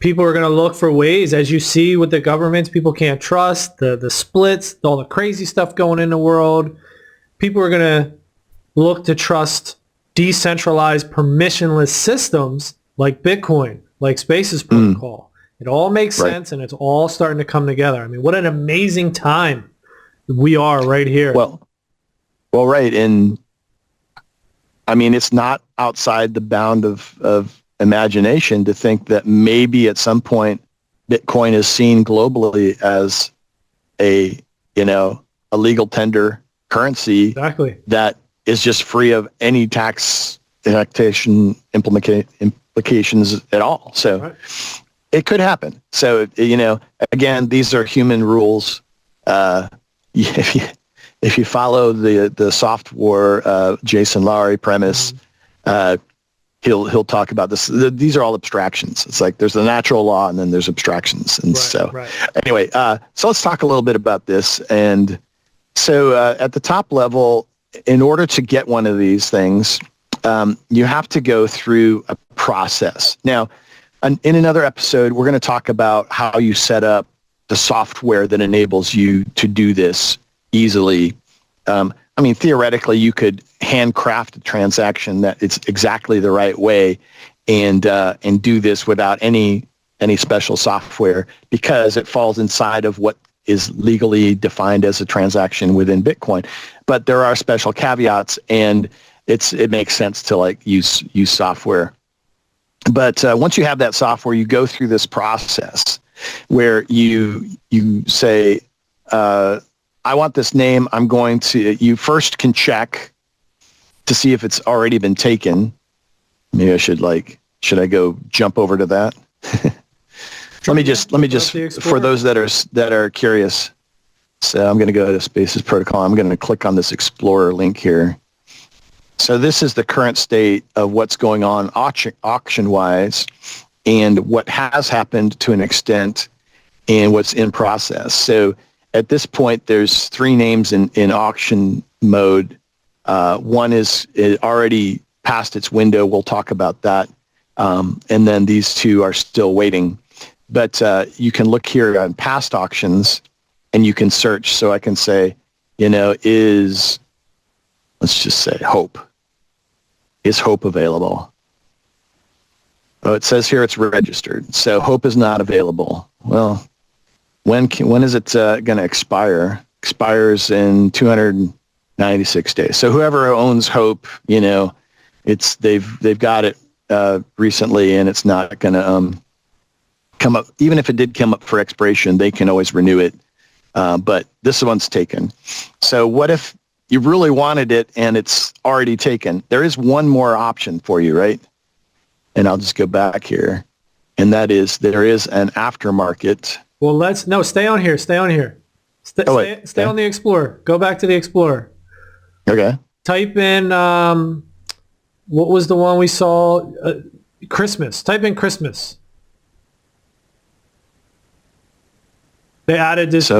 people are going to look for ways, as you see with the governments, people can't trust, the splits, all the crazy stuff going in the world. People are going to look to trust decentralized permissionless systems like Bitcoin, like Spaces Protocol. It all makes sense, and it's all starting to come together. I mean, what an amazing time we are right here. Well, right. And I mean, it's not outside the bound of imagination to think that maybe at some point Bitcoin is seen globally as a legal tender currency that is just free of any taxation implications at all. So it could happen. So, again, these are human rules. If you follow the software Jason Lowery premise, he'll talk about this. These are all abstractions. It's like there's the natural law and then there's abstractions. And anyway, so let's talk a little bit about this. And so at the top level, in order to get one of these things, you have to go through a process. Now, in another episode, we're going to talk about how you set up the software that enables you to do this easily. I mean, theoretically, you could handcraft a transaction that it's exactly the right way and do this without any special software because it falls inside of what is legally defined as a transaction within Bitcoin. But there are special caveats, and it makes sense to use software. But once you have that software, you go through this process where you say, I want this name. You first can check to see if it's already been taken. Maybe I should I go jump over to that? Let me just for those that are curious. So I'm going to go to Spaces Protocol. I'm going to click on this Explorer link here. So this is the current state of what's going on auction-wise and what has happened to an extent and what's in process. So at this point, there's 3 names in auction mode. One is already past its window. We'll talk about that. And then these 2 are still waiting. But you can look here on past auctions, and you can search. So I can say, let's just say Hope. Is Hope available? Oh, it says here it's registered. So Hope is not available. Well, when is it going to expire? Expires in 296 days. So whoever owns Hope, they've got it recently, and it's not going to come up. Even if it did come up for expiration, they can always renew it. But this one's taken. So what if you really wanted it and it's already taken? There is one more option for you, right? And I'll just go back here. And that is there is an aftermarket. Well, stay on here. Stay on the Explorer. Go back to the Explorer. Okay. Type in, what was the one we saw? Christmas. Type in Christmas. They added this.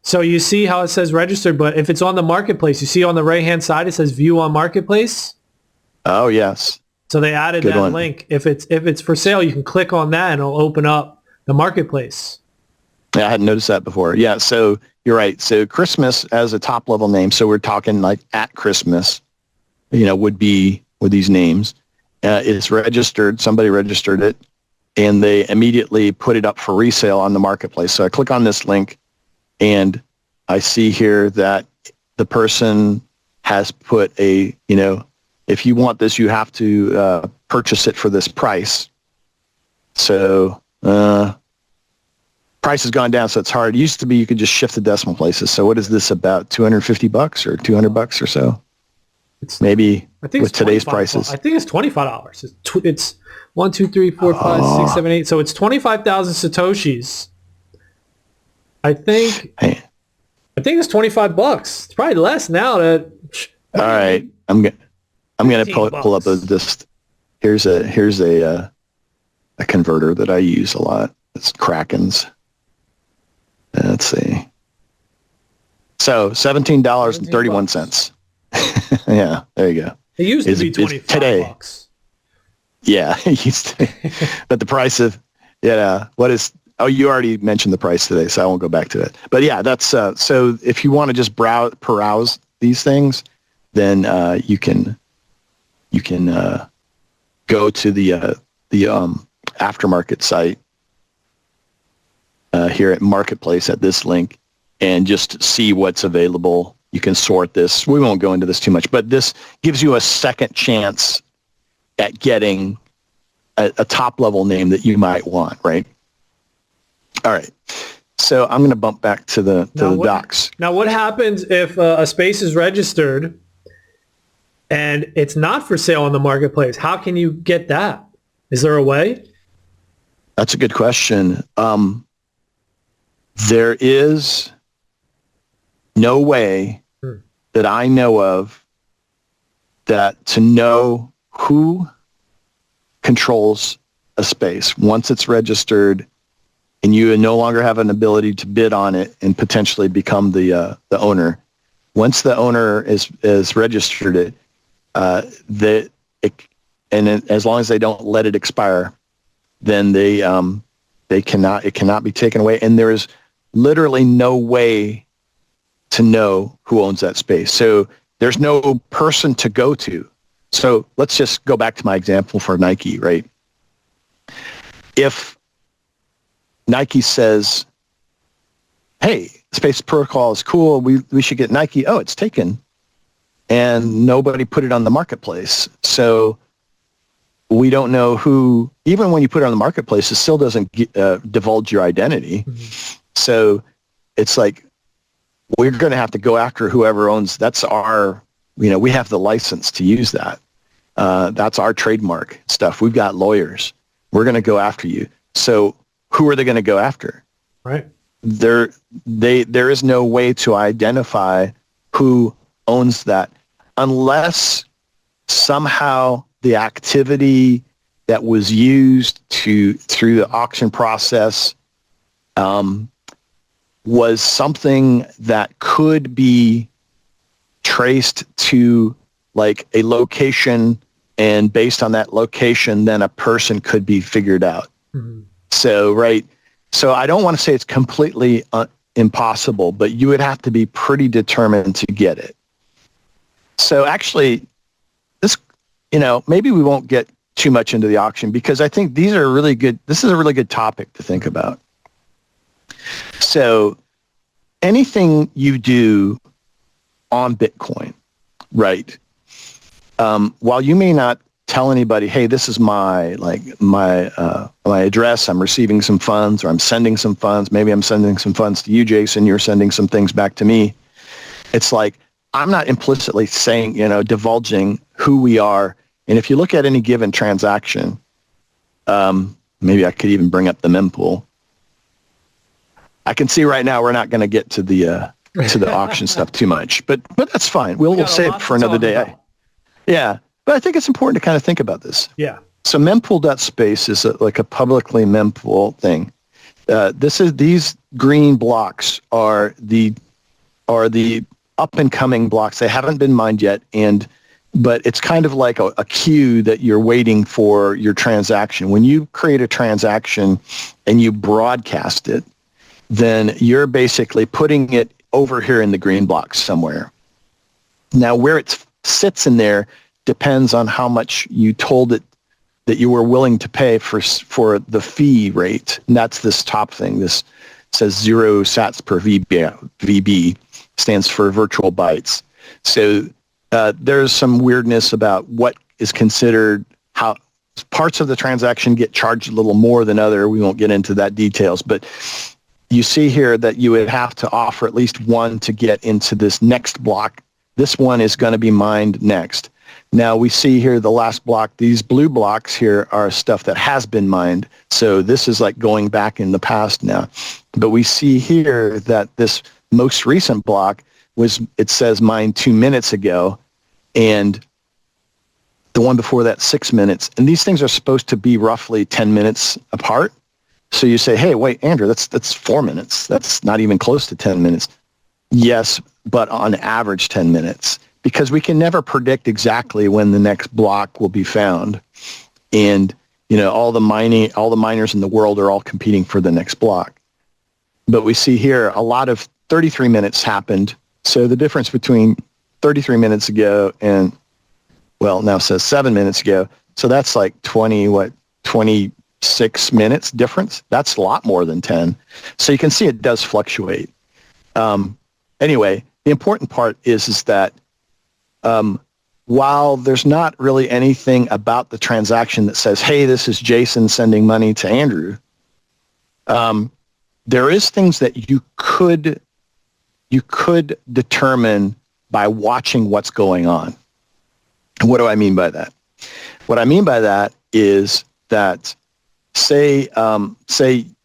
So you see how it says registered, but if it's on the marketplace, you see on the right-hand side, it says view on marketplace. Oh, yes. So they added that link. If it's for sale, you can click on that and it'll open up the marketplace. Yeah, I hadn't noticed that before. Yeah, so you're right. So Christmas as a top-level name, so we're talking like at Christmas, would be with these names. It's registered. Somebody registered it, and they immediately put it up for resale on the marketplace. So I click on this link, and I see here that the person has put if you want this, you have to purchase it for this price. So price has gone down, so it's hard. It used to be you could just shift the decimal places. So what is this about? $250 or $200 or so? Maybe with today's prices. I think it's $25. It's 1, 2, 3, 4, 5, 6, 7, 8. So it's 25,000 Satoshis. I think it's $25. It's probably less now. All right, I'm gonna pull up here's a converter that I use a lot. It's Kraken's. Let's see. So $17.31. Yeah, there you go. It used to be $25 today. Yeah, it used to. But the price of Yeah. What is? Oh, you already mentioned the price today, so I won't go back to it. But yeah, that's so. If you want to just peruse these things, then you can go to the aftermarket site here at Marketplace at this link and just see what's available. You can sort this. We won't go into this too much, but this gives you a second chance at getting a top level name that you might want, right? All right. So I'm going to bump back to the docs. Now, what happens if a space is registered and it's not for sale on the marketplace? How can you get that? Is there a way? That's a good question. There is no way that I know of that to know who controls a space once it's registered and you no longer have an ability to bid on it and potentially become the owner. Once the owner is registered it, and as long as they don't let it expire, then it cannot be taken away. And there is literally no way to know who owns that space. So there's no person to go to. So let's just go back to my example for Nike, right? If Nike says, hey, Space Protocol is cool, we should get Nike. Oh, it's taken. And nobody put it on the marketplace. So we don't know who, even when you put it on the marketplace, it still doesn't divulge your identity. Mm-hmm. So it's like, we're going to have to go after whoever owns, that's our, we have the license to use that. That's our trademark stuff. We've got lawyers. We're going to go after you. So who are they going to go after? Right. There is no way to identify who owns that unless somehow the activity that was used through the auction process was something that could be traced to like a location, and based on that location, then a person could be figured out. Mm-hmm. So, right. So I don't want to say it's completely impossible, but you would have to be pretty determined to get it. So actually, this, maybe we won't get too much into the auction because I think this is a really good topic to think about. So anything you do on Bitcoin, right? While you may not tell anybody, hey, this is my address, I'm receiving some funds, or I'm sending some funds. Maybe I'm sending some funds to you, Jason. You're sending some things back to me. It's like, I'm not implicitly saying, divulging who we are. And if you look at any given transaction, maybe I could even bring up the mempool. I can see right now we're not going to get to the auction stuff too much, but that's fine. We'll save it for another day. Yeah, but I think it's important to kind of think about this. Yeah. So mempool.space is like a publicly mempool thing. These green blocks are the up and coming blocks. They haven't been mined yet, but it's kind of like a queue that you're waiting for your transaction. When you create a transaction and you broadcast it, then you're basically putting it over here in the green blocks somewhere. Now, where it sits in there depends on how much you told it that you were willing to pay for the fee rate. And that's this top thing. This says 0 sats per VB, stands for virtual bytes. So there's some weirdness about what is considered, how parts of the transaction get charged a little more than other. We won't get into that details, but you see here that you would have to offer at least one to get into this next block. This one is going to be mined next. Now we see here the last block. These blue blocks here are stuff that has been mined. So this is like going back in the past now. But we see here that this most recent block it says mined 2 minutes ago, and the one before that 6 minutes. And these things are supposed to be roughly 10 minutes apart. So you say, hey, wait, Andrew, that's 4 minutes. That's not even close to 10 minutes. Yes, but on average 10 minutes, because we can never predict exactly when the next block will be found. And, all the miners in the world are all competing for the next block. But we see here a lot of 33 minutes happened. So the difference between 33 minutes ago and, well, now it says 7 minutes ago. So that's like 26 minutes difference. That's a lot more than 10. So you can see it does fluctuate. Anyway, the important part is that while there's not really anything about the transaction that says, hey, this is Jason sending money to Andrew, there is things that you could determine by watching what's going on. And what do I mean by that? What I mean by that is that say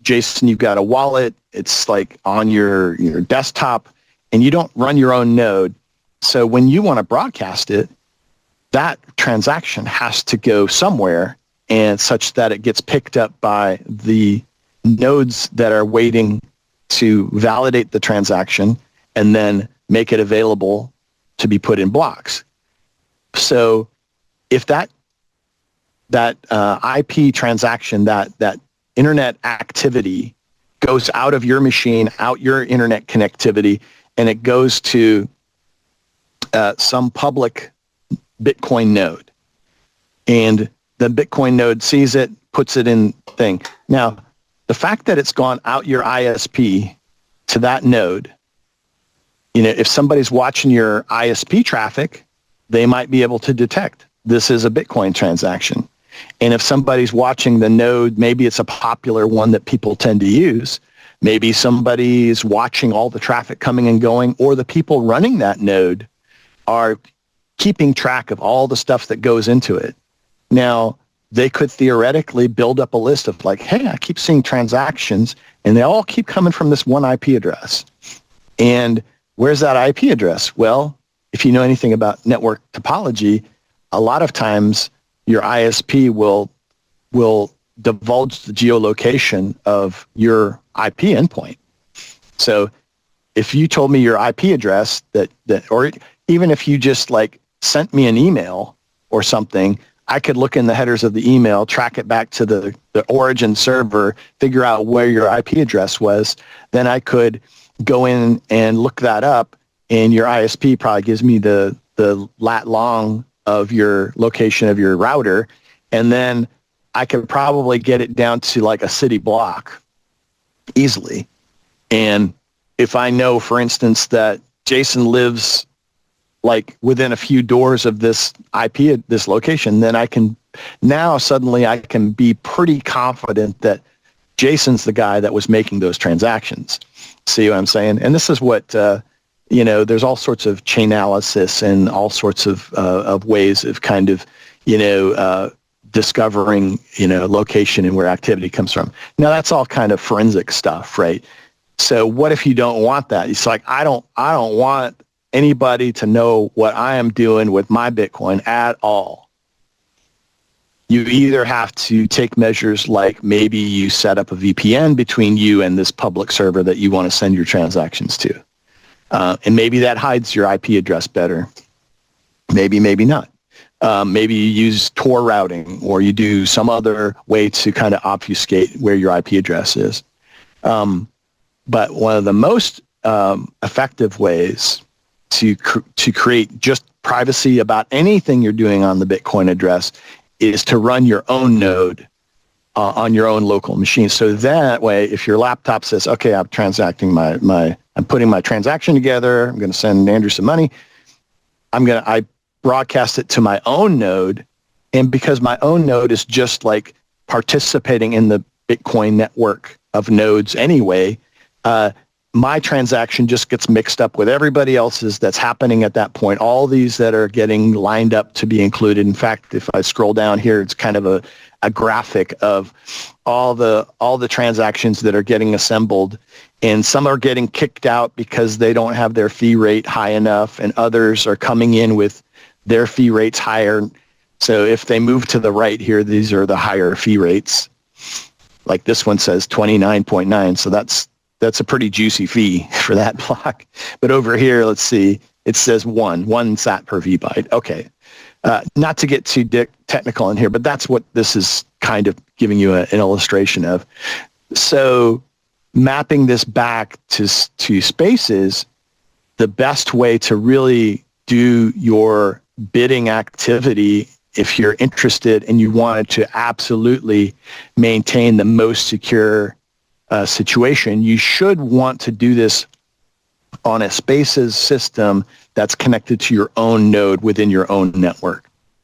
Jason, you've got a wallet, it's like on your desktop, and you don't run your own node. So when you want to broadcast it, that transaction has to go somewhere, and such that it gets picked up by the nodes that are waiting to validate the transaction and then make it available to be put in blocks. So if that IP transaction, that internet activity goes out of your machine, out your internet connectivity, and it goes to some public Bitcoin node, and the Bitcoin node sees it, puts it in thing. Now, the fact that it's gone out your ISP to that node, if somebody's watching your ISP traffic, they might be able to detect this is a Bitcoin transaction. And if somebody's watching the node, maybe it's a popular one that people tend to use. Maybe somebody's watching all the traffic coming and going, or the people running that node are keeping track of all the stuff that goes into it. Now, they could theoretically build up a list of like, hey, I keep seeing transactions, and they all keep coming from this one IP address. And where's that IP address? Well, if you know anything about network topology, a lot of times your ISP will divulge the geolocation of your IP endpoint. So if you told me your IP address or even if you just like sent me an email or something, I could look in the headers of the email, track it back to the origin server, figure out where your IP address was. Then I could go in and look that up, and your ISP probably gives me the lat long of your location of your router, and then I could probably get it down to like a city block easily. And if I know, for instance, that Jason lives like within a few doors of this IP at this location, then I can be pretty confident that Jason's the guy that was making those transactions. See what I'm saying? And this is what, there's all sorts of chain analysis and all sorts of ways of kind of, discovering, location and where activity comes from. Now that's all kind of forensic stuff, right? So what if you don't want that? It's like, I don't want anybody to know what I am doing with my Bitcoin at all. You either have to take measures like maybe you set up a VPN between you and this public server that you want to send your transactions to. And maybe that hides your IP address better. Maybe not. Maybe you use Tor routing, or you do some other way to kind of obfuscate where your IP address is. But one of the most effective ways to create just privacy about anything you're doing on the Bitcoin address is to run your own node on your own local machine. So that way, if your laptop says, okay, I'm transacting I'm putting my transaction together, I'm going to send Andrew some money, I broadcast it to my own node, and because my own node is just like participating in the Bitcoin network of nodes anyway, my transaction just gets mixed up with everybody else's that's happening at that point, all these that are getting lined up to be included. In fact, if I scroll down here, it's kind of a graphic of all the transactions that are getting assembled, and some are getting kicked out because they don't have their fee rate high enough, and others are coming in with their fee rates higher. So if they move to the right here, these are the higher fee rates. Like this one says 29.9, so that's a pretty juicy fee for that block. But over here, let's see, it says one sat per vbyte. Okay. Not to get too technical in here, but that's what this is kind of giving you an illustration of. So mapping this back to spaces, the best way to really do your bidding activity, if you're interested and you wanted to absolutely maintain the most secure situation, you should want to do this on a spaces system that's connected to your own node within your own network.